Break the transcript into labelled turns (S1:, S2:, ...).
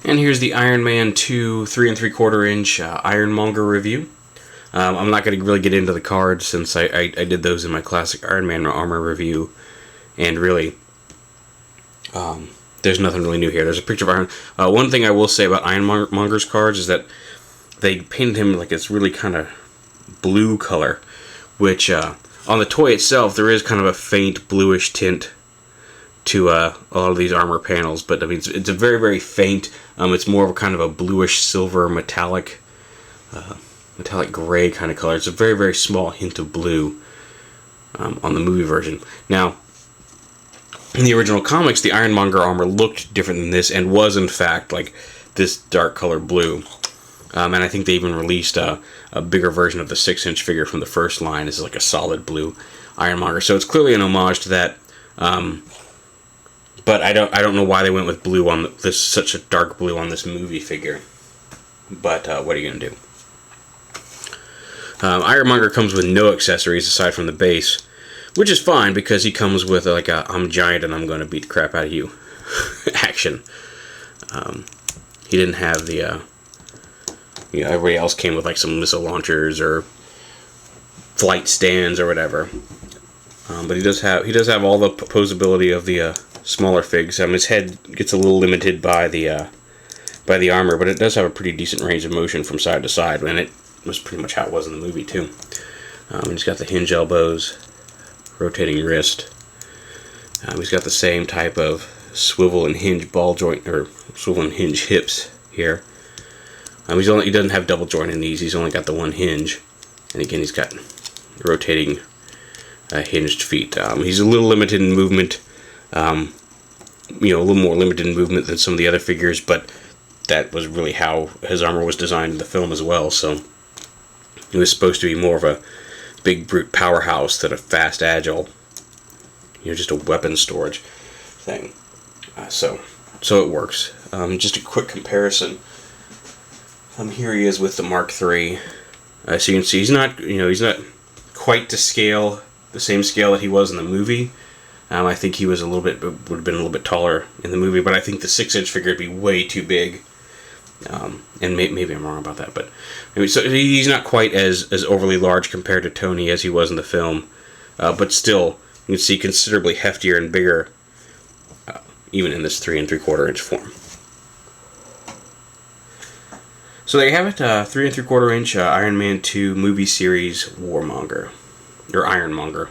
S1: And here's the Iron Man 2 3 3/4 inch Ironmonger review. I'm not going to really get into the cards since I did those in my classic Iron Man armor review, and really, there's nothing really new here. There's a picture of Iron. One thing I will say about Ironmonger's cards is that they painted him like this really kind of blue color, which on the toy itself there is kind of a faint bluish tint to a lot of these armor panels, but I mean it's a very, very faint. It's more of a kind of a bluish silver metallic gray kind of color. It's a very, very small hint of blue on the movie version. Now, in the original comics, the Ironmonger armor looked different than this and was in fact like this dark color blue. And I think they even released a bigger version of the 6-inch figure from the first line as like a solid blue Ironmonger. So it's clearly an homage to that. But I don't know why they went with blue on this, such a dark blue on this movie figure. But what are you gonna do? Ironmonger comes with no accessories aside from the base, which is fine because he comes with like a "I'm giant and I'm gonna beat the crap out of you" action. He didn't have the everybody else came with like some missile launchers or flight stands or whatever. But he does have all the posability of the smaller figs. His head gets a little limited by the armor, but it does have a pretty decent range of motion from side to side, and it was pretty much how it was in the movie too. He's got the hinge elbows, rotating wrist. He's got the same type of swivel and hinge ball joint, or swivel and hinge hips here. He doesn't have double joint in these. He's only got the one hinge, and again he's got rotating hinged feet. He's a little limited in movement. A little more limited in movement than some of the other figures, but that was really how his armor was designed in the film as well. So he was supposed to be more of a big brute powerhouse than a fast, agile, just a weapon storage thing. So it works. Just a quick comparison. Here he is with the Mark III. So you can see he's not quite to scale, the same scale that he was in the movie. I think he was would have been a little bit taller in the movie, but I think the 6-inch figure would be way too big. And maybe I'm wrong about that, but so he's not quite as overly large compared to Tony as he was in the film, but still you can see considerably heftier and bigger, even in this 3 3/4 inch form. So there you have it, 3 3/4 inch Iron Man 2 movie series Warmonger, or Ironmonger.